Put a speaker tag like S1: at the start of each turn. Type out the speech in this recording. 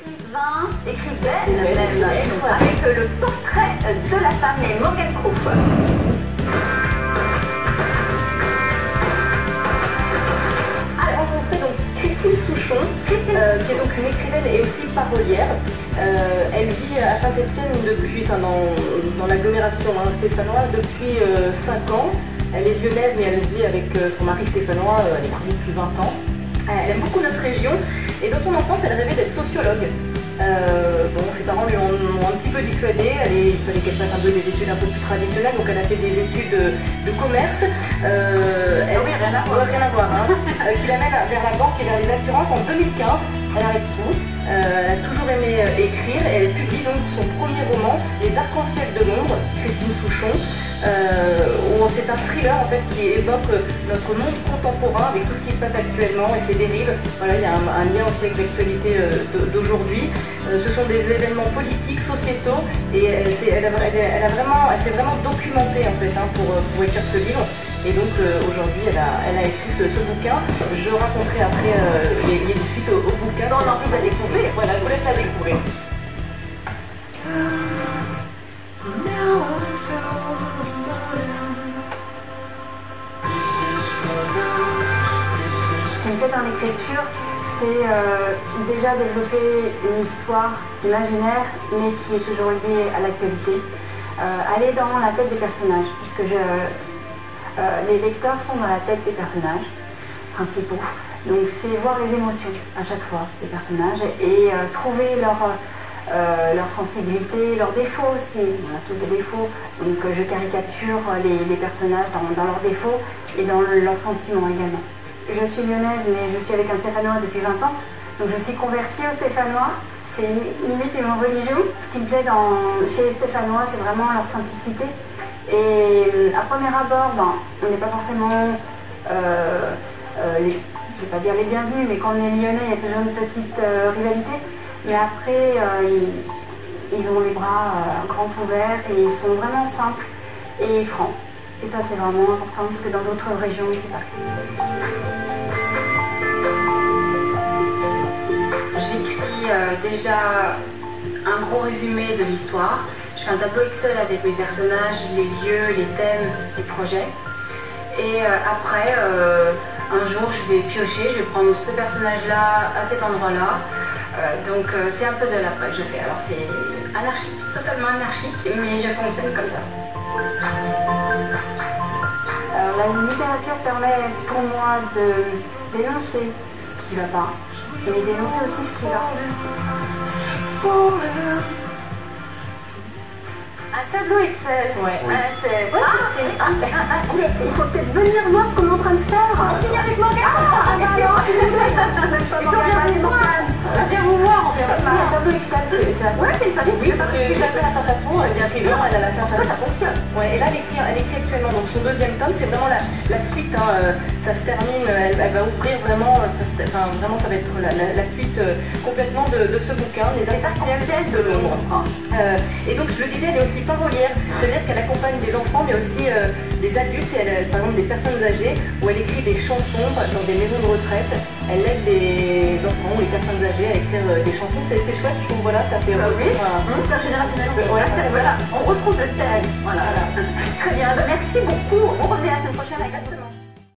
S1: écrivain, écrivaine même, avec le portrait de la femme et Morgane Crouf. Alors, rencontrer donc Christine Souchon, qui est donc une écrivaine et aussi parolière. Elle vit à Saint-Étienne depuis, dans l'agglomération stéphanoise depuis 5 ans. Elle est lyonnaise, mais elle vit avec son mari stéphanois, elle est mariée depuis 20 ans. Elle aime beaucoup notre région et dans son enfance, elle rêvait d'être sociologue. Bon, ses parents lui ont un petit peu dissuadé, il fallait qu'elle fasse un peu des études un peu plus traditionnelles, donc elle a fait des études de commerce. Oui, rien à voir. Qui l'amène vers la banque et vers les assurances en 2015. Elle arrête tout. Elle a toujours aimé écrire et elle publie donc son premier roman, Les Arcs-en-Ciel de Londres, Christine Souchon, où c'est un thriller en fait qui évoque notre monde contemporain avec tout ce qui se passe actuellement et ses dérives. Voilà, il y a un lien aussi avec l'actualité d'aujourd'hui. Ce sont des événements politiques, sociétaux et elle s'est vraiment documentée en fait pour écrire ce livre. Et donc aujourd'hui elle a écrit ce bouquin. Je raconterai après les suites au bouquin. On a envie de la découvrir, voilà, je vous laisse la découvrir. Ce qui me fait en écriture, c'est déjà développer une histoire imaginaire mais qui est toujours liée à l'actualité. Aller dans la tête des personnages, parce que les lecteurs sont dans la tête des personnages principaux, donc c'est voir les émotions à chaque fois des personnages et trouver leur sensibilité, leurs défauts aussi. On a tous des défauts, donc je caricature les personnages dans leurs défauts et dans leurs sentiments également. Je suis lyonnaise mais je suis avec un stéphanois depuis 20 ans, donc je suis convertie au stéphanois. C'est limite une religion. Ce qui me plaît chez les stéphanois, c'est vraiment leur simplicité. Et à premier abord, on n'est pas forcément, je ne vais pas dire les bienvenus, mais quand on est lyonnais, il y a toujours une petite rivalité. Mais après, ils ont les bras grands ouverts et ils sont vraiment simples et francs. Et ça, c'est vraiment important parce que dans d'autres régions, c'est pas le cas. J'écris déjà un gros résumé de l'histoire. Je fais un tableau Excel avec mes personnages, les lieux, les thèmes, les projets. Et après, un jour, je vais piocher, je vais prendre ce personnage-là à cet endroit-là. Donc c'est un puzzle après que je fais. Alors c'est anarchique, totalement anarchique, mais je fonctionne comme ça. Alors la littérature permet pour moi de dénoncer ce qui ne va pas, mais dénoncer aussi ce qui va. Un tableau Excel. Ouais. Il faut peut-être venir voir ce qu'on est en train de faire. On finit avec Morgane. Viens vous voir. Un tableau Excel, c'est une famille. Oui, chacun a sa façon. Bien évidemment, elle a la sa façon. Ça fonctionne. Ouais. Et là, elle écrit actuellement donc son deuxième tome. C'est vraiment la suite. Ça se termine. Elle va ouvrir vraiment. Vraiment, ça va être la suite complètement de ce bouquin, Les Arcs-en-Ciel de Londres. Et donc, je le disais, elle est aussi parolière, c'est-à-dire qu'elle accompagne des enfants mais aussi des adultes, et par exemple des personnes âgées, où elle écrit des chansons dans des maisons de retraite. Elle aide les enfants ou les personnes âgées à écrire des chansons, c'est chouette, je trouve, voilà, ça fait intergénérationnel. Voilà, on retrouve le thème. Voilà. Très bien, merci beaucoup, on revient la semaine prochaine exactement.